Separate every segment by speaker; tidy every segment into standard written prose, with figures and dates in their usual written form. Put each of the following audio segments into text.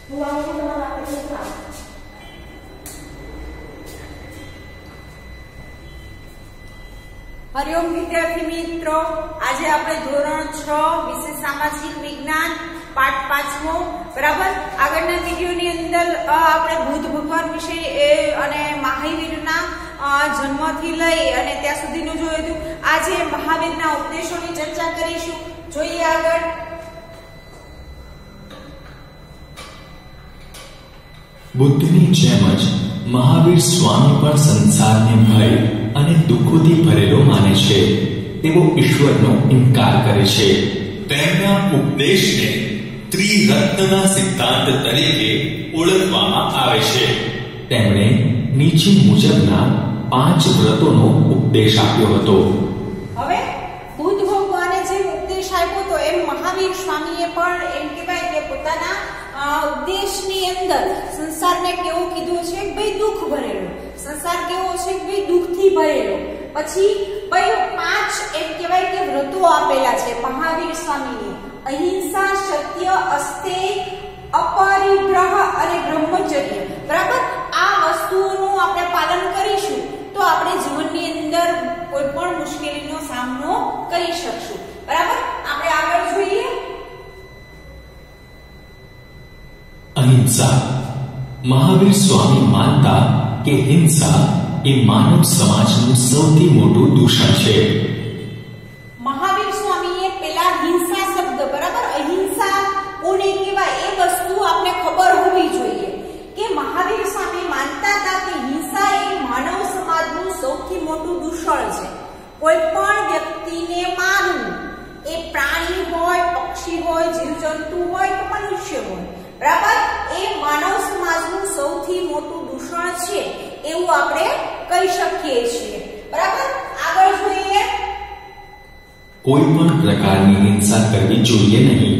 Speaker 1: हरिओम विद्यार्थी मित्रों, आज આપણે ધોરણ 6 વિષય સામાજિક વિજ્ઞાન પાઠ 5મો બરાબર આગળના વિડિયોની અંદર આપણે બુદ્ધ ભગવાન વિશે અને મહાવીરના જન્મથી લઈ અને ત્યાં સુધીનું જોયું હતું। આજે મહાવીરના ઉપદેશોની ચર્ચા કરીશું। જોઈએ આગળ।
Speaker 2: બુદ્ધની જેમ જ મહાવીર સ્વામી પણ સંસારને ભય અને દુઃખોથી ભરેલો માને છે। તેઓ ઈશ્વરનો ઇનકાર કરે છે। તેમના ઉપદેશને ત્રિરત્નના સિદ્ધાંત તરીકે ઓળખવામાં આવે છે। તેમણે નીચે મુજબના 5 વ્રતોનો ઉપદેશ આપ્યો હતો।
Speaker 1: હવે બુદ્ધ ભગવાને જે ઉપદેશ આપ્યો તો એમ મહાવીર સ્વામીએ પણ એમ કહેવાય કે પોતાના ઉપદેશની અંદર સંસારને કેવો કીધું છે કે ભાઈ દુઃખ ભરેલો, સંસાર કેવો છે કે ભાઈ દુઃખથી ભરેલો। પછી ભાઈ 5 એમ કહેવાય કે વ્રતો આપેલા છે મહાવીર સ્વામીએ। અહિંસા, સત્ય, અસ્તેય, અપરિગ્રહ અને બ્રહ્મચર્ય। બરાબર, આ વસ્તુઓનું આપણે પાલન કરીશું તો આપણે જીવનની અંદર કોઈ પણ મુશ્કેલીનો સામનો કરી શકશું। બરાબર, આપણે આગળ જોઈએ।
Speaker 2: અહિંસા। મહાવીર સ્વામી માનતા કે હિંસા એ માનવ સમાજનું સૌથી મોટું દૂષણ છે।
Speaker 1: મહાવીર સ્વામીએ પેલા હિંસા શબ્દ બરાબર અહિંસા કોને કહેવાય એ વસ્તુ આપણે ખબર હોવી જોઈએ કે મહાવીર સ્વામી માનતા હતા કે હિંસા એ માનવ સમાજનું સૌથી મોટું દૂષણ છે। કોઈ પણ વ્યક્તિને મારવું, એ પ્રાણી હોય, પક્ષી હોય, જીવજંતુ હોય કે મનુષ્ય હોય, બરાબર, એ માનવ સમાજનું સૌથી મોટું દૂષણ છે એવું આપણે કહી શકીએ છીએ। બરાબર, આગળ જોઈએ।
Speaker 2: કોઈ પણ પ્રકારની હિંસા કરવી જોઈએ નહીં।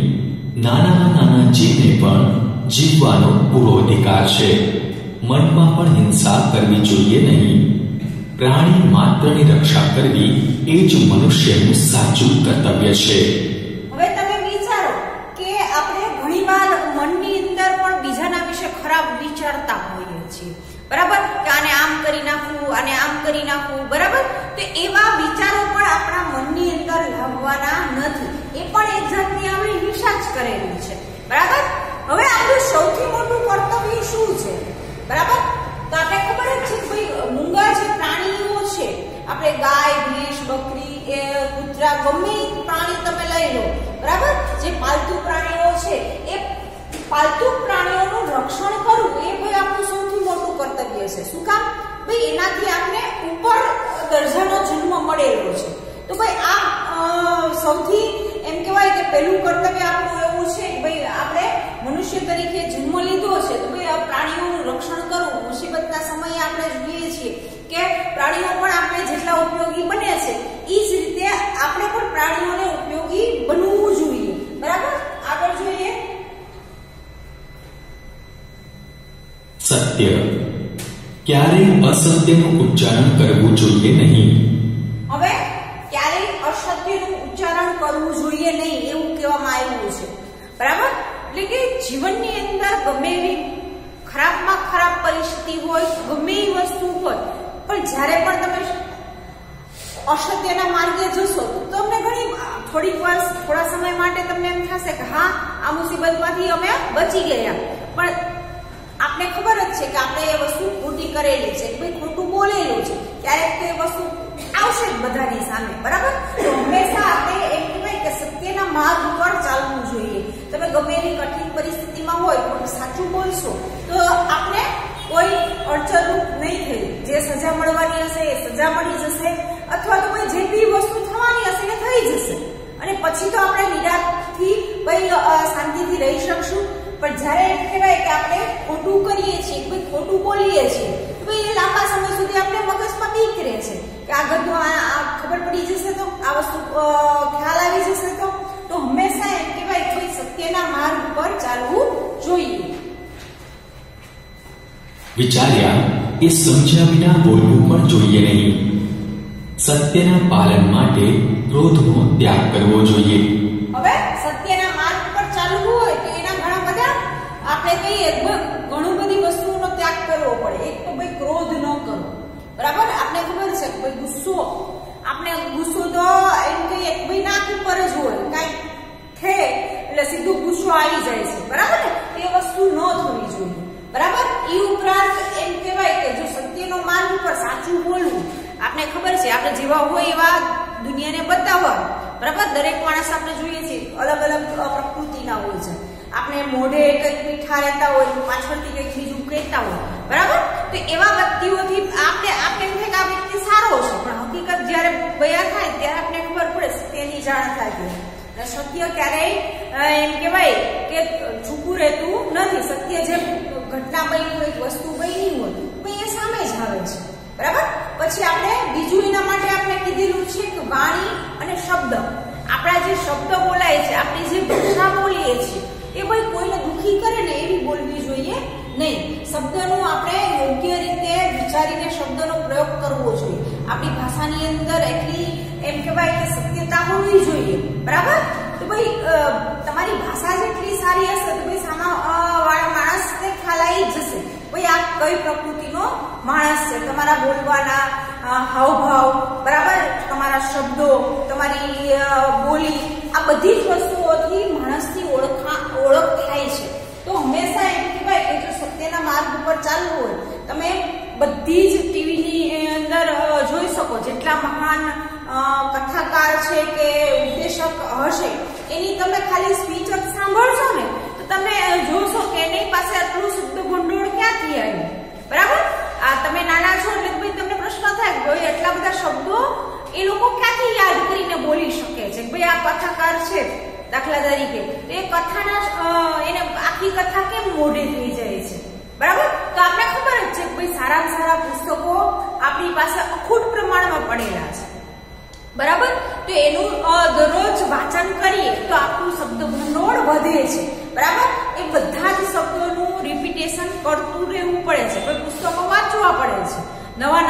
Speaker 2: નાનામાં નાના જીવને પણ જીવવાનો પૂરો અધિકાર છે। મનમાં પણ હિંસા કરવી જોઈએ નહીં। પ્રાણી માત્રની રક્ષા કરવી એ જ મનુષ્યનું સાચું કર્તવ્ય છે।
Speaker 1: હવે તમે વિચારો કે આપણે ઘણીવાર મનની અંદર પણ બીજાના વિશે ખરાબ વિચારતા હોઈએ છીએ, બરાબર, કે આને આમ કરી નાખવું અને આમ કરી નાખવું, બરાબર, તો એવા વિચારો પણ આપણા મનની અંદર લાવવાના નથી। એ પણ એક જાતની આપણી હિંસા જ કરેલી છે। બરાબર, હવે આપણું સૌથી મોટું કર્તવ્ય શું છે? બરાબર, તો આપણે ખબર જ છે કે ભાઈ મૂંગા જે પ્રાણીઓ છે, આપણે ગાય, ભેંસ, બકરી, કૂતરા, ગમે પ્રાણી તમે લઈ લો, બરાબર, જે પાલતુ પ્રાણીઓ છે એ પાલતુ પ્રાણીઓનું રક્ષણ કરવું એ ભાઈ આપણું સૌથી મોટું કર્તવ્ય છે। શું કામ? ભાઈ એનાથી આપણે ઉપર દરજાનો જન્મ મળેલો છે। તો ભાઈ આ સૌથી એમ કહેવાય કે પહેલું કર્તવ્ય આપણું એવું છે કે ભાઈ આપણે મનુષ્ય તરીકે જન્મ લીધો છે તો ભાઈ આ પ્રાણીઓનું રક્ષણ કરવું। મુસીબતના સમયે આપણે જોઈએ છીએ કે પ્રાણીઓ પણ આપણે જેટલા ઉપયોગી બને છે એ જ રીતે આપણે પણ પ્રાણીઓને ઉપયોગી બનવું જોઈએ। બરાબર, આગળ જોઈએ।
Speaker 2: સત્ય। ક્યારેય અસત્યનું ઉચ્ચારણ કરવું જોઈએ નહીં।
Speaker 1: હવે ક્યારેય અસત્યનું ઉચ્ચારણ કરવું જોઈએ નહીં એવું કહેવામાં આવ્યું છે। બરાબર, એટલે કે જીવનની અંદર ગમે એવી ખરાબમાં ખરાબ પરિસ્થિતિ હોય, ગમે એવી વસ્તુ હોય, પણ જ્યારે પણ તમે અસત્યના માર્ગે જશો તો તમને થોડા સમય માટે તમને એમ થશે કે હા આ મુસીબતમાંથી અમે બચી ગયા, પણ આપણે ખબર જ છે કે આપણે એ વસ્તુ ખોટી કરેલી છે, ભાઈ ખોટું બોલેલું છે, ક્યારેક તો એ વસ્તુ આવશે જ બધાની સામે। બરાબર, તો હંમેશા આપણે એમ કહેવાય કે સત્યના માર્ગ પર ચાલવું જોઈએ। તમે ગમે એવી કઠિન પરિસ્થિતિમાં હોય પણ સાચું બોલશો તો આપણે કોઈ અડચણરૂપ નહીં થઈ, જે સજા મળવાની હશે એ સજા મળી જશે, અથવા તો કોઈ જે બી વસ્તુ થવાની હશે એ થઈ જશે, અને પછી તો આપણે નિરાશથી ભાઈ શાંતિથી રહી શકશું। પણ જ્યારે એમ કહેવાય કે આપણે ખોટું કરીએ છીએ, કોઈ ખોટું બોલીએ છીએ તો ભાઈ એ લાંબા સમય સુધી આપણે મગજમાં બીક રહે છે કે આગળ આ ખબર પડી જશે તો આ વસ્તુ ખ્યાલ આવી જશે તો હંમેશા એમ કહેવાય કે સત્યના માર્ગ પર ચાલવું જોઈએ।
Speaker 2: વિચાર્યા એ સમજ્યા વિના બોલવું પણ જોઈએ નહીં। સત્યના પાલન માટે ક્રોધનો ત્યાગ કરવો જોઈએ।
Speaker 1: હવે સત્યના માર્ગ પર ચાલવું હોય તો એના ઘણા બધા આપણે કહીએ ઘણું બધી વસ્તુઓનો ત્યાગ કરવો પડે. એક તો ભાઈ ક્રોધ ન કરો, બરાબર. આપણે ખબર છે કે ભાઈ ગુસ્સો તો એમ કહીએ કે ભાઈ નાક ઉપર જ હોય, કઈ છે એટલે સીધું ગુસ્સો આવી જાય છે, બરાબર ને. એ વસ્તુ ન થવી જોઈએ, બરાબર. એ ઉપરાંત એમ કહેવાય કે જો સત્યનો માર્ગ ઉપર સાચું બોલવું, આપણે ખબર છે આપણે જેવા હોય એવા દુનિયાને બતાવવા, બરાબર. દરેક માણસ આપણે જોઈએ છીએ અલગ અલગ પ્રકૃતિના હોય છે. આપણે મોઢે કંઈક મીઠા રહેતા હોય, પાછળથી કંઈક બીજું કહેતા હોય, બરાબર. તો એવા વ્યક્તિઓથી આપણે એમ થાય કે આ વ્યક્તિ સારો છે, પણ હકીકત જયારે બયાન થાય ત્યારે આપણે ખબર પડે તેની જાણ થાય છે. સત્ય ક્યારેય એમ કહેવાય કે છૂપું રહેતું નથી. સત્ય જે ઘટના બની હોય, વસ્તુ બની હોય એ સામે જ આવે છે, બરાબર. પછી આપણે બીજું એના માટે આપણે કીધેલું છે કે વાણી અને શબ્દ, આપણા જે શબ્દ બોલાય છે, આપણી જે ભાષા બોલીએ છીએ એ ભાઈ કોઈને દુખી કરે ને એવી બોલવી જોઈએ નહીં. શબ્દનું આપણે યોગ્ય રીતે વિચારીને શબ્દનો પ્રયોગ કરવો જોઈએ. આપણી ભાષાની અંદર એટલી એમ કહેવાય કે સત્યતા હોવી જોઈએ, બરાબર. તો ભાઈ તમારી ભાષા જેટલી સારી હશે તો ભાઈ સામા વાળા માણસને ખ્યાલ આવી જશે ભાઈ આ કઈ પ્રકૃતિનો માણસ છે. તમારા બોલવાના હાવભાવ, બરાબર, તમારા શબ્દો, તમારી બોલી, આ બધી જ વસ્તુઓથી માણસની ઓળખ થાય છે. તો હંમેશા એમ કહેવાય કે જો સત્યના માર્ગ ઉપર ચાલવું હોય, તમે બધી જ ટીવીની અંદર જોઈ શકો જેટલા મહાન કથાકાર છે કે ઉપદેશક હશે એની તમે ખાલી સ્પીચ જ સાંભળશો ને તો તમે જોશો કે એની પાસે આટલું શબ્દ ભંડોળ ક્યાંથી આવ્યું, બરાબર. આ તમે નાના છો એટલે ભાઈ તમને પ્રશ્ન થાય કે ભાઈ એટલા બધા શબ્દો એ લોકો ક્યાંથી યાદ કરીને બોલી શકે છે. ભાઈ આ કથાકાર છે દાખલા તરીકે, તો એ કથાના એને આખી કથા કેમ મોઢે થઈ જાય છે, બરાબર. તો આપણે ખબર જ છે કે ભાઈ સારામાં સારા પુસ્તકો આપણી પાસે અખૂટ પ્રમાણમાં પડેલા છે, બરાબર. તો એનું દરરોજ વાંચન કરીએ તો આપણું શબ્દ ભંડોળ વધે છે, બરાબર. એ બધા જ શબ્દોનું રિપીટેશન કરતું રહેવું પડે છે. ભાઈ પુસ્તકો વાંચવા પડે છે. નવા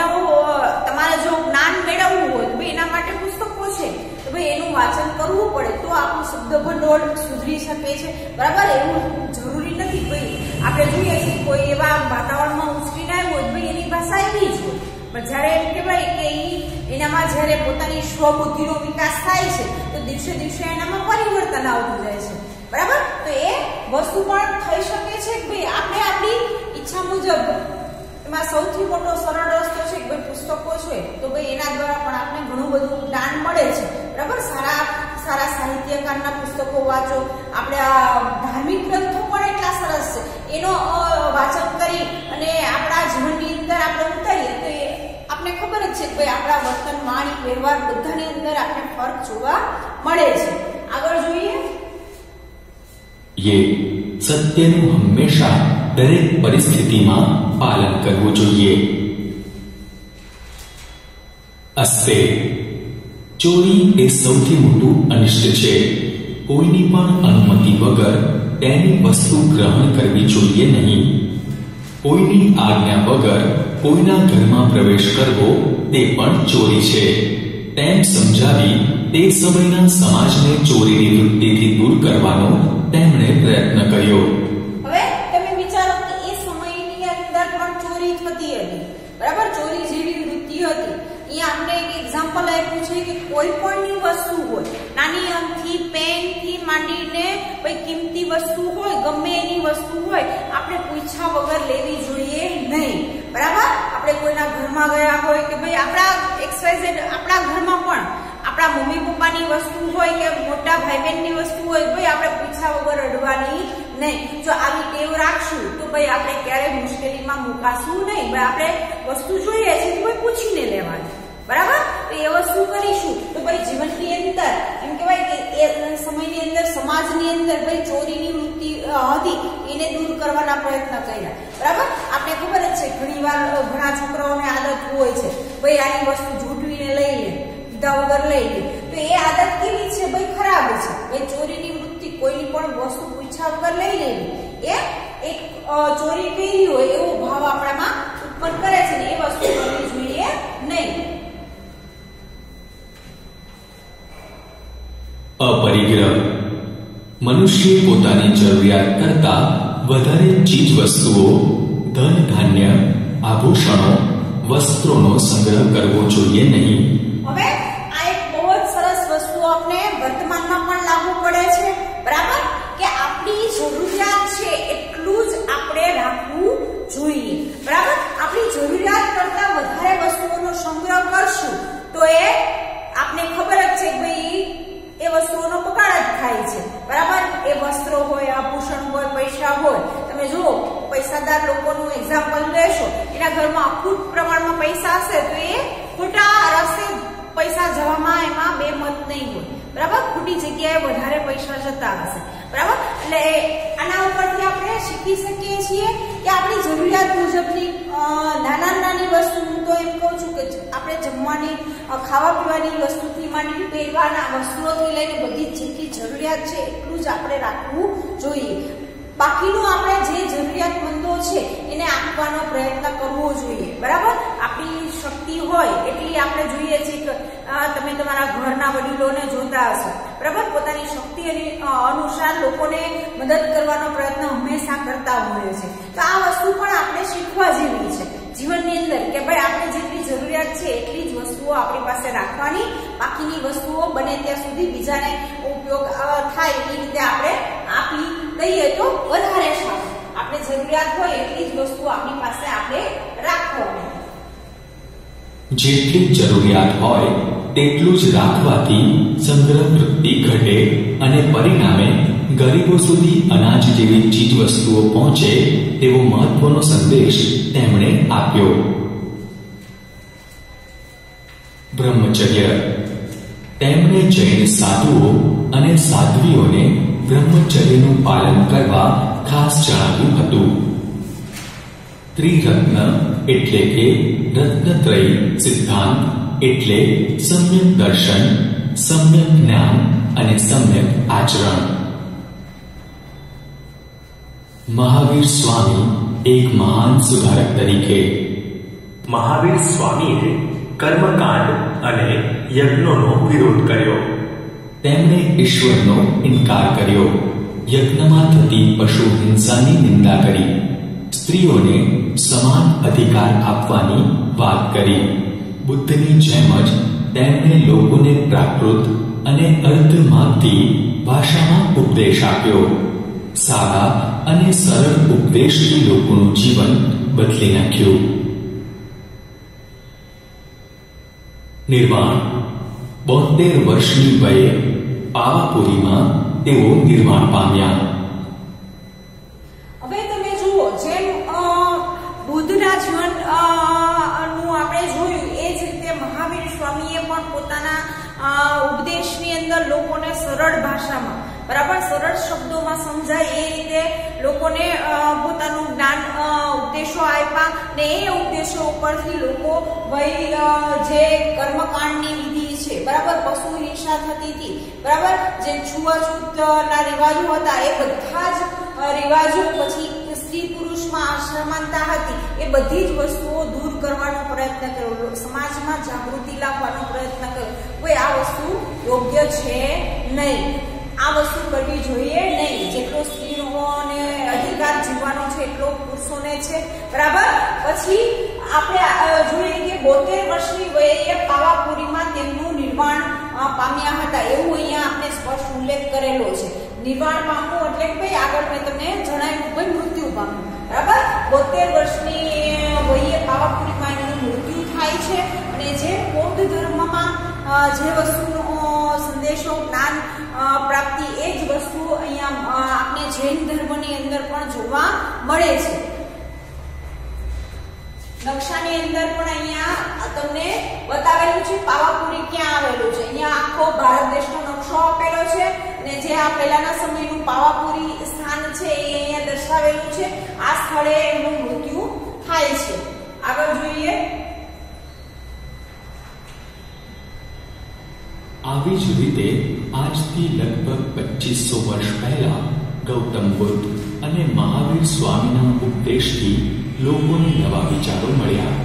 Speaker 1: તમારે જો જ્ઞાન મેળવવું હોય તો ભાઈ એના માટે પુસ્તકો છે, તો ભાઈ એનું વાંચન કરવું પડે તો આપણું શબ્દ ભંડોળ સુધરી શકે છે, બરાબર. એવું જરૂરી નથી ભાઈ આપણે જોઈએ છીએ કોઈ એવા વાતાવરણમાં ઉછરીને આવ્યો હોય ભાઈ એની ભાષા એવી જ હોય, પણ જયારે એમ કહેવાય કે એનામાં જયારે પોતાની સ્વબુદ્ધિનો વિકાસ થાય છે તો દિવસે દિવસે એનામાં પરિવર્તન આવતું જાય છે, બરાબર. તો એ વસ્તુ પણ થઈ શકે છે કે ભાઈ આપણે આપણી ઈચ્છા મુજબ, એમાં સૌથી મોટો સરળ રસ્તો છે કે ભાઈ પુસ્તકો છે તો ભાઈ એના દ્વારા પણ આપણે ઘણું બધું જ્ઞાન મળે છે, બરાબર. સારા સાહિત્યકારના પુસ્તકો વાંચો. આપણે આ ધાર્મિક ગ્રંથો પણ એટલા સરસ છે, એનો વાંચન કરી અને આપણા જીવનની અંદર આપણે ઉતારીએ તો આપણે ખબર જ છે કે ભાઈ આપણા વર્તન, વાણી, વ્યવહાર બધાની અંદર આપણે ફરક જોવા મળે છે. આગળ જોઈએ.
Speaker 2: સત્યનું હંમેશા દરેક પરિસ્થિતિમાં પાલન કરવું જોઈએ. અસ્તે ચોરી એ સૌથી મોટું અનિષ્ટ છે. કોઈની પણ અનુમતિ વગર તેની વસ્તુ ગ્રહણ કરવી જોઈએ નહીં. કોઈની આજ્ઞા વગર કોઈના ઘરમાં પ્રવેશ કરવો તે પણ ચોરી છે. તેમ સમજાવી તે સમયના સમાજને ચોરીની વૃત્તિથી દૂર કરવાનો તેમણે પ્રયત્ન કર્યો.
Speaker 1: હવે તમે વિચારો કે એ સમયની અંદર પણ ચોરી થતી હતી, બરાબર. ચોરી જેવી વૃત્તિ હતી. અહીંયા આપણે એક એક્ઝામ્પલ આપ્યું છે કે કોઈ પણની વસ્તુ હોય, નાની અમથી પેનથી માંડીને કોઈ કિંમતી વસ્તુ હોય, ગમે એની વસ્તુ હોય, આપણે પૂછ્યા વગર લેવી જોઈએ નહીં, બરાબર. આપણે કોઈના ઘરમાં ગયા હોય કે ભાઈ આપણા XYZ આપણા ઘરમાં પણ આપણા મમ્મી પપ્પાની વસ્તુ હોય કે મોટા ભાઈ બહેનની વસ્તુ હોય, ભાઈ આપણે પૂછ્યા વગર અડવાની નહીં. જો આવી ટેવ રાખશું તો ભાઈ આપણે ક્યારેય મુશ્કેલીમાં મુકાશું નહીં. ભાઈ આપણે વસ્તુ જોઈએ છે તો ભાઈ પૂછીને લેવાની, બરાબર. તો એ વસ્તુ કરીશું તો ભાઈ જીવનની અંદર એમ કહેવાય કે એ સમયની અંદર સમાજની અંદર ભાઈ ચોરીની વૃત્તિ હતી એને દૂર કરવાના પ્રયત્ન કર્યા, બરાબર. આપણે ખબર જ છે ઘણીવાર ઘણા છોકરાઓને આદત હોય છે ભાઈ આની વસ્તુ ઝૂંટવીને લઈ લે, કીધા વગર લઈ લે. તો એ આદત કેવી છે ભાઈ? ખરાબ છે. ભાઈ ચોરીની વૃત્તિ, કોઈની પણ વસ્તુ પૂછ્યા વગર લઈ લેવી એ એક ચોરી કરી હોય એવો ભાવ આપણામાં ઉત્પન્ન કરે છે ને એ વસ્તુ કરવી જોઈએ નહીં.
Speaker 2: અપરિગ્રહ મનુષ્ય પોતાની જરૂરિયાત કરતા વધારે ચીજ વસ્તુઓ, ધન ધાન્ય, આભૂષણો, વસ્ત્રોનો સંગ્રહ કરવો જોઈએ નહીં.
Speaker 1: હવે આ એક બહુ જ સરસ વસ્તુ આપણે વર્તમાનમાં પણ લાગુ પડે છે, બરાબર, કે આપણી જરૂરિયાત છે એટલું જ આપણે રાખવું જોઈએ, બરાબર. આપણી જરૂરિયાત કરતા વધારે વસ્તુઓનો સંગ્રહ કરશું તો એ આપને ખબર જ છે કે ભાઈ એ વસ્તુઓનો બગાડ જ થાય છે, બરાબર. એ વસ્ત્રો હોય, આભૂષણ હોય, પૈસા હોય, તમે જુઓ પૈસાદાર લોકોનું એક્ઝામ્પલ લેશો, એના ઘરમાં અખૂટ પ્રમાણમાં પૈસા હશે તો એ ખોટા રસ્તે પૈસા જવામાં એમાં બે મત નહીં હોય, બરાબર. ખોટી જગ્યાએ વધારે પૈસા જતા હશે, બરાબર. એટલે આના ઉપરથી આપણે શીખી શકીએ છીએ કે આપણી જરૂરિયાત મુજબની નાની વસ્તુ, હું તો એમ કહું છું કે આપણે જમવાની, ખાવા પીવાની વસ્તુથી માંડી પહેરવાના વસ્તુઓથી લઈને બધી જેટલી જરૂરિયાત છે એટલું જ આપણે રાખવું જોઈએ. બાકીનું આપણે જે જરૂરિયાતમંદો છે એને આપવાનો પ્રયત્ન કરવો જોઈએ, બરાબર. આપણી શક્તિ હોય એટલી આપણે જોઈએ છીએ કે તમે તમારા ઘરના વડીલોને જોતા હશો, બરાબર. પોતાની શક્તિ અનુસાર લોકોને મદદ કરવાનો પ્રયત્ન હંમેશા કરતા હોય છે. તો આ વસ્તુ પણ આપણે શીખવા જેવી છે જીવનની અંદર કે ભાઈ આપણે જેટલી જરૂરિયાત છે એટલી જ વસ્તુઓ આપણી પાસે રાખવાની, બાકીની વસ્તુઓ બને ત્યાં સુધી બીજાને ઉપયોગ થાય એ રીતે આપણે આપી દઈએ તો વધારે સારું. આપણે જરૂરિયાત હોય એટલી જ વસ્તુ આપણી પાસે આપણે રાખવાની.
Speaker 2: જેટલી જરૂરિયાત હોય તેટલું જ રાખવાથી સંગ્રહ વૃત્તિ ઘટે અને પરિણામે ગરીબો સુધી અનાજ જેવી ચીજ વસ્તુઓ પહોંચે તેવો મહત્વનો સંદેશ તેમણે આપ્યો. બ્રહ્મચર્ય. તેમણે જૈન સાધુઓ અને સાધ્વીઓને બ્રહ્મચર્યનું પાલન કરવા ખાસ જણાવ્યું હતું. ત્રિરત્ન એટલે કે રત્નત્રયી સિદ્ધાંત એટલે સમ્યક દર્શન, સમ્યક જ્ઞાન અને સમ્યક આચરણ. મહાવીર સ્વામી એક મહાન સુધારક તરીકે.
Speaker 3: મહાવીર સ્વામીએ કર્મકાંડ અને યજ્ઞોનો વિરોધ કર્યો.
Speaker 2: તેમણે ઈશ્વરનો ઇનકાર કર્યો. યજ્ઞમાં થતી પશુ હિંસાની નિંદા કરી. સ્ત્રીઓને સમાન અધિકાર આપવાની વાત કરી. બુદ્ધની જેમ જ તેમણે લોકોને પ્રાકૃત અને અર્ધ માગતી ભાષામાં ઉપદેશ આપ્યો. સાદા અને સરળ ઉપદેશથી લોકોનું જીવન બદલી નાખ્યું. નિર્વાણ. 72 વર્ષની વયે પાવાપુરીમાં તેઓ નિર્વાણ પામ્યા.
Speaker 1: હવે તમે જુઓ જેમ બુદ્ધના જીવન નું આપણે જોયું એ જ રીતે મહાવીર સ્વામીએ પણ પોતાના ઉપદેશની અંદર લોકોને સરળ ભાષામાં, બરાબર, સરળ શબ્દોમાં સમજાય એ રીતે લોકોને પોતાનું જ્ઞાન ઉપદેશો આપ્યા ને એ ઉપદેશો ઉપરથી લોકો જે કર્મકાંડની વિધિ છે, બરાબર, પશુ હિંસા થતી હતી, બરાબર, જે છૂઆછૂતના રિવાજો હતા એ બધા જ રિવાજો, પછી સ્ત્રી પુરુષમાં અસમાનતા હતી એ બધી જ વસ્તુઓ દૂર કરવાનો પ્રયત્ન કર્યો, સમાજમાં જાગૃતિ લાવવાનો પ્રયત્ન કર્યો. કોઈ આ વસ્તુ યોગ્ય છે નહીં, આ વસ્તુ કરવી જોઈએ નહીં. જેટલો સ્ત્રીઓને અધિકાર જીવવાનો છે એટલો પુરુષોને છે, બરાબર. પછી આપણે જોઈએ કે 72 વર્ષની વયે પાવાપુરીમાં તેમનું નિર્વાણ પામ્યા હતા એવું અહીંયા આપણે સ્પષ્ટ ઉલ્લેખ કરેલો છે. નિર્વાણ પામવું એટલે કે ભાઈ આગળ મેં તમને જણાવ્યું ભાઈ મૃત્યુ પામવું, બરાબર. 72 વર્ષની વયે પાવાપુરીમાં એનું મૃત્યુ થાય છે અને જે બૌદ્ધ ધર્મમાં જે વસ્તુનો સંદેશો, જ્ઞાન પ્રાપ્તિ એ જ વસ્તુ અહીંયા આપણે જૈન ધર્મની અંદર પણ જોવા મળે છે. નકશાની અંદર પણ અહીંયા તમને બતાવેલું છે પાવાપુરી ક્યાં આવેલું છે. અહીંયા આખો ભારત દેશનો નકશો આપેલો છે અને જે આ પહેલાના સમયનું પાવાપુરી સ્થાન છે એ અહીંયા દર્શાવેલું છે. આ સ્થળે એનું મૃત્યુ થાય છે. આગળ જોઈએ.
Speaker 2: આવી જ રીતે આજથી લગભગ 2500 વર્ષ પહેલા ગૌતમ બુદ્ધ અને મહાવીર સ્વામીના ઉપદેશથી લોકોને નવા વિચારો મળ્યા.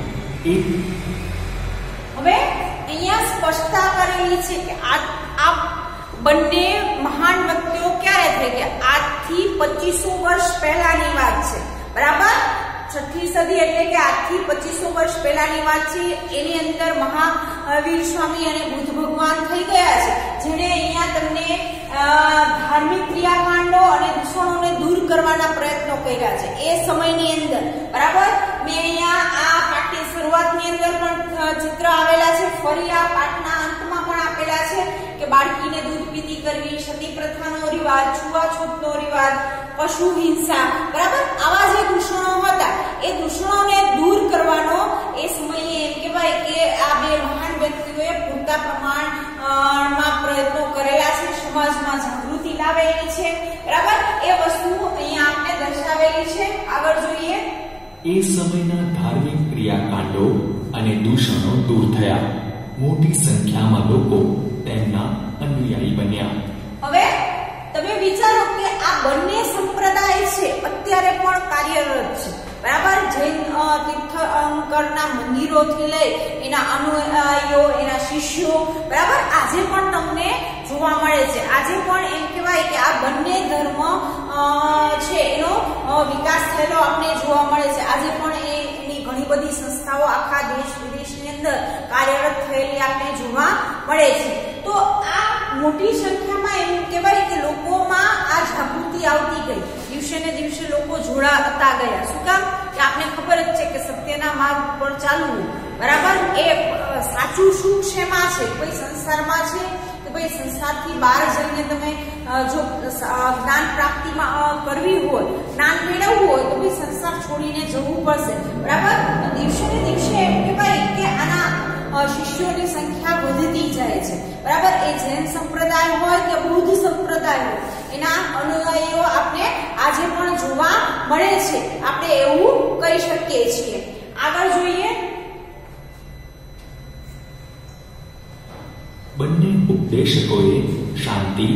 Speaker 2: હવે
Speaker 1: અહીંયા સ્પષ્ટતા કરેલી છે કે આ બંને મહાન વ્યક્તિઓ ક્યારે થઈ ગયા? આજથી 2500 વર્ષ પહેલાની વાત છે, બરાબર? 6ઠી સદી એટલે કે આજથી 2500 વર્ષ પહેલાની વાત છે. એની અંદર મહાવીર સ્વામી અને બુદ્ધ ભગવાન થઈ ગયા છે, જેણે અહીંયા તમને ધાર્મિક ક્રિયાકાંડો અને દૂષણોને દૂર કરવાના પ્રયત્નો કર્યા છે એ સમયની અંદર, બરાબર? મેં અહીંયા આ પાઠની શરૂઆતની અંદર પણ ચિત્ર આવેલા છે, ફરી આ પાઠના અંતમાં પણ આપેલા છે કે બાળકીને દૂધ પીતી કરવી, સતી પ્રથાનો રિવાજ, છૂવાછૂતનો રિવાજ, પશુ હિંસા, બરાબર? આવા જે દૂષણો હતા એ દૂષણોને દૂર કરવાનો એ સમયે એમ કહેવાય કે આ બે મહાન વ્યક્તિઓએ પૂરતા પ્રમાણમાં પ્રયત્નો કરેલા છે, સમાજમાં જાગૃતિ લાવેલી છે, બરાબર? એ વસ્તુ અહીંયા આપણે દર્શાવેલી છે. આગળ જોઈએ.
Speaker 2: એ સમયના ધાર્મિક ક્રિયાકાંડો અને દૂષણો દૂર થયા. મોટી સંખ્યામાં લોકો તેમના અનુયાયી બન્યા.
Speaker 1: હવે તમે વિચારો કે આ બંને સંપ્રદાય છે અત્યારે પણ કાર્યરત છે, બરાબર? જૈન તીર્થંકરના મંદિરોથી લઈ એના અનુયાયીઓ, એના શિષ્યો, બરાબર? આજે પણ તમને જોવા મળે છે. આજે પણ એમ કહેવાય કે આ બંને ધર્મ છે એનો વિકાસ થયેલો આપણે જોવા મળે છે. આજે પણ એની ઘણી બધી સંસ્થાઓ આખા દેશ વિદેશની અંદર કાર્યરત થયેલી આપણે જોવા મળે છે. તો આ મોટી સંખ્યામાં એમ કહેવાય કે લોકોમાં આ જાગૃતિ આવતી ગઈ. દિવસે ને દિવસે લોકો જોડાતા ગયા. શું કામ? કે આપને ખબર જ છે કે સત્યના માર્ગ પર ચાલવું, બરાબર? એ સાચું શું શેમાં છે? કોઈ સંસારમાં છે કે ભાઈ સંસારથી બહાર જઈને તમે જો જ્ઞાન પ્રાપ્તિમાં કરવી હોય, જ્ઞાન મેળવવું હોય તો ભાઈ સંસાર છોડીને જવું પડશે, બરાબર? દિવસે ને દિવસે એમ કહેવાય કે આના શિષ્યોની સંખ્યા વધતી જાય છે, બરાબર? એ જૈન સંપ્રદાય હોય કે બૌદ્ધ સંપ્રદાય હોય, એના અનુયાયીઓ આપણે આજે પણ જોવા મળે છે. આપણે એવું કહી શકીએ છીએ. આગળ જોઈએ.
Speaker 2: બંને ઉપદેશકોએ શાંતિ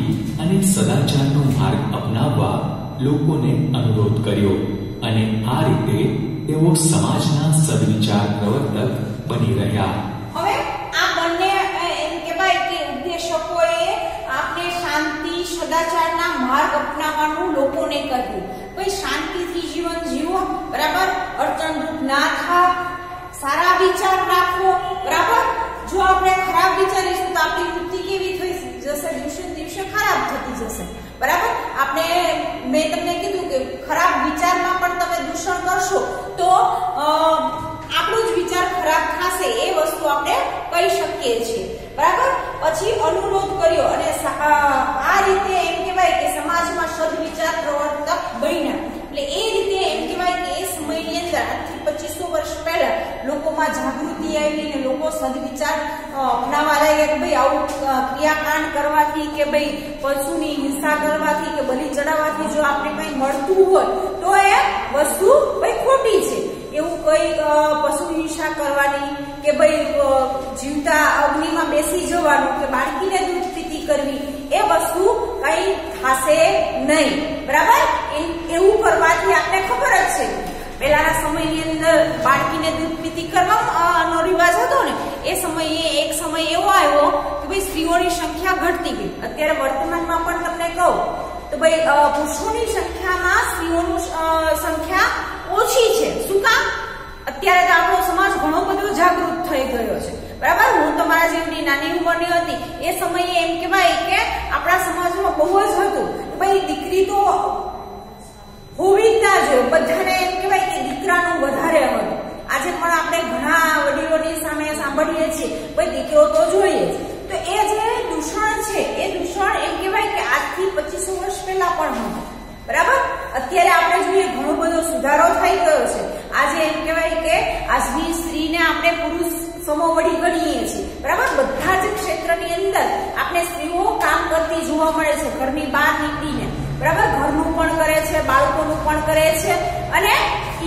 Speaker 2: અને સદાચારનો માર્ગ અપનાવવા લોકોને અનુરોધ કર્યો અને આ રીતે તેઓ સમાજના સદવિચાર પ્રવર્તક બની રહ્યા.
Speaker 1: હવે આ બંને એમ કહેવાય કે ઉપદેશકોએ આપણે શાંતિ સદાચારના માર્ગ અપનાવવાનું લોકોને કહ્યું. ભાઈ શાંતિથી જીવન જીવો, બરાબર? અડચણરૂપ ના થાવ, સારા વિચાર રાખો, બરાબર? જો આપણે ખરાબ વિચારીશું તો આપણી વૃત્તિ કેવી થઈ જશે? દિવસે દિવસે ખરાબ થતી જશે, બરાબર? આપણે મેં તમને કીધું કે ખરાબ વિચારમાં પણ તમે દૂષણ કરશો તો આપણો જ વિચાર ખરાબ થશે. એ વસ્તુ આપણે કહી શકીએ છીએ, બરાબર? પછી અનુરોધ કર્યો અને આ રીતે એમ કહેવાય કે સમાજમાં સદવિચાર પ્રવર્તક બન્યા. એટલે એ રીતે એમ કહેવાય કે એ સમયની અંદર આજથી 2500 વર્ષ પહેલા લોકોમાં જાગૃતિ આવી ને લોકો સદવિચાર અપનાવવા લાગ્યા કે ભાઈ આવું ક્રિયાકાંડ કરવાથી કે ભાઈ પશુની હિંસા કરવાથી કે બલિ ચડાવવાથી જો આપણે કંઈ મળતું હોય તો એ વસ્તુ ભાઈ ખોટી છે. એવું કઈ પશુ હિંસા કરવાની કે ભાઈ જીવતા અગ્નિમાં બેસી જવાનું કે બાળકીને દૂધ પીતી કરવી એ વસ્તુ કઈ થશે નહીં, બરાબર? એવું કરવાથી આપણે ખબર જ છે પહેલાના સમયની અંદર બાળકીને દૂધ પીતી કરવાનો રિવાજ હતો ને, એ સમયે એક સમય એવો આવ્યો કે ભાઈ સ્ત્રીઓની સંખ્યા ઘટતી ગઈ. અત્યારે વર્તમાનમાં પણ તમને કહું તો ભાઈ પુરુષોની સંખ્યામાં સ્ત્રીઓની સંખ્યા ઓછી છે. શું કામ? અત્યારે તો આપણો સમાજ ઘણો બધો જાગૃત થઈ ગયો છે, બરાબર? હું તમારા જેમની નાની ઉંમરની હતી એ સમયે એમ કહેવાય કે આપણા સમાજમાં બહુ જ હતું ભાઈ દીકરી તો હોવી જ ના જોઈએ, બધાને એમ કહેવાય કે દીકરાનું વધારે હતું. આજે પણ આપણે ઘણા વડીલોની સામે સાંભળીએ છીએ ભાઈ દીકરો તો જોઈએ જ. તો એ જે દૂષણ છે એ દૂષણ એમ કહેવાય કે આજથી 2500 વર્ષ પહેલા પણ હતું, બરાબર? અત્યારે આપણે જોઈએ ઘણો બધો સુધારો થઈ ગયો છે. આજે એમ કહેવાય કે આજની સ્ત્રીને આપણે પુરુષ સમોવડી ગણીએ છીએ, બરાબર? બધા જ ક્ષેત્રની અંદર આપણે સ્ત્રીઓ કામ કરતી જોવા મળે છે, ઘરની બહાર નીકળીને, બરાબર? ઘરનું પણ કરે છે, બાળકોનું પણ કરે છે અને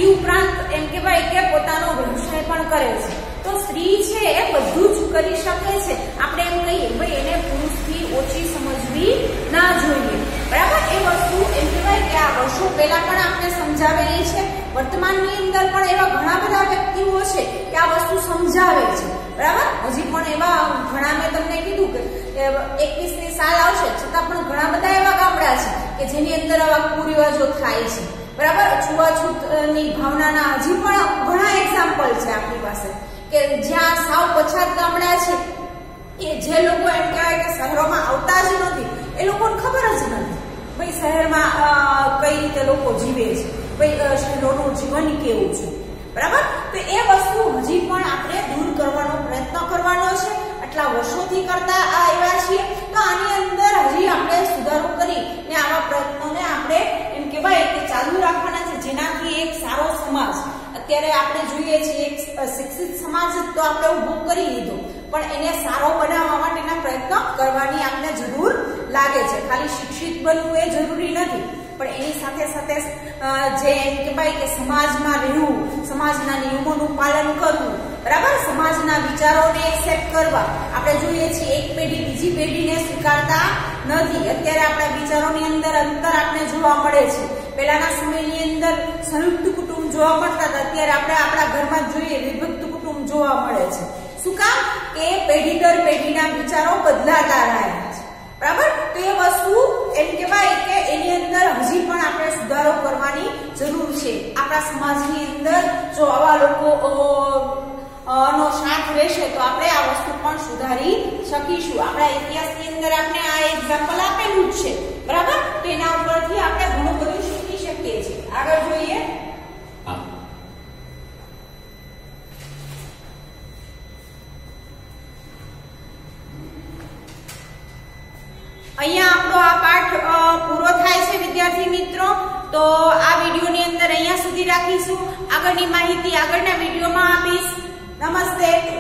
Speaker 1: એ ઉપરાંત એમ કહેવાય કે પોતાનો વ્યવસાય પણ કરે છે. તો સ્ત્રી છે એ બધું જ કરી શકે છે. આપણે એમ કહીએ ભાઈ એને પુરુષથી ઓછી સમજવી ના જોઈએ, બરાબર? એ વસ્તુ એમ કહેવાય કે આ વર્ષો પહેલા પણ આપણે સમજાવેલી છે. વર્તમાનની અંદર પણ એવા ઘણા બધા વ્યક્તિઓ છે કે આ વસ્તુ સમજાવે છે, બરાબર. હજી પણ એવા ઘણા, મેં તમને કીધું કે 21મી સાલ આવશે છતાં પણ ઘણા બધા એવા ગામડા છે કે જેની અંદર આવા કુરિવાજો થાય છે, બરાબર. છૂવાછૂતની ભાવનાના હજી પણ ઘણા એક્ઝામ્પલ છે આપણી પાસે કે જ્યાં સાવ પછાત ગામડા છે કે જે લોકો એમ કહેવાય કે શહેરોમાં આવતા જ નથી, એ લોકોને ખબર જ નથી ભાઈ શહેરમાં કઈ રીતે લોકો જીવે છે, ભાઈ શહેરોનું જીવન કેવું છે, બરાબર. તો એ વસ્તુ હજી પણ આપણે દૂર કરવાનો પ્રયત્ન કરવાનો છે. આટલા વર્ષોથી કરતા આવ્યા છીએ, તો આની અંદર હજી આપણે સુધારો કરી ને આવા પ્રયત્નોને આપણે એમ કહેવાય કે ચાલુ રાખવાના છે, જેનાથી એક સારો સમાજ, અત્યારે આપણે જોઈએ છીએ એક શિક્ષિત સમાજ તો આપણે ઉભો કરી લીધો, પણ એને સારો બનાવવા માટેના પ્રયત્નો કરવાની આપણે જરૂર લાગે છે. ખાલી શિક્ષિત બનવું એ જરૂરી નથી, પણ એની સાથે સાથે જે એમ કહેવાય કે સમાજમાં રહેવું, સમાજના નિયમોનું પાલન કરવું, બરાબર. સમાજના વિચારોને એક્સેપ્ટ કરવા. આપણે જોઈએ છીએ એક પેઢી બીજી પેઢીને સ્વીકારતા નથી. અત્યારે આપણા વિચારોની અંદર અંતર આપણે જોવા મળે છે. પહેલાના સમયની અંદર સંયુક્ત કુટુંબ જોવા મળતા હતા, અત્યારે આપણે આપણા ઘરમાં જોઈએ વિભક્ત કુટુંબ જોવા મળે છે. શું કામ? કે પેઢી દર પેઢીના વિચારો બદલાતા રહ્યા છે, બરાબર. તો એ વસ્તુ એમ કહેવાય કે એની અંદર હજી પણ આપણે સુધારો કરવાની જરૂર છે. આપણા સમાજની અંદર જો આવા લોકો નો સાથ રહેશે તો આપણે આ વસ્તુ પણ સુધારી શકીશું. આપણા ઇતિહાસની અંદર આપણે આ એક્ઝામ્પલ આપેલું જ છે, બરાબર. તો એના ઉપરથી આપણે ઘણું બધું શીખી શકીએ છીએ. આગળ જોઈએ. અહીંયા આપણો આ પાઠ પૂરો થાય છે વિદ્યાર્થી મિત્રો. તો આ વિડીયોની અંદર અહીંયા સુધી રાખીશું. આગળની માહિતી આગળના વિડીયોમાં આપીશ. નમસ્તે.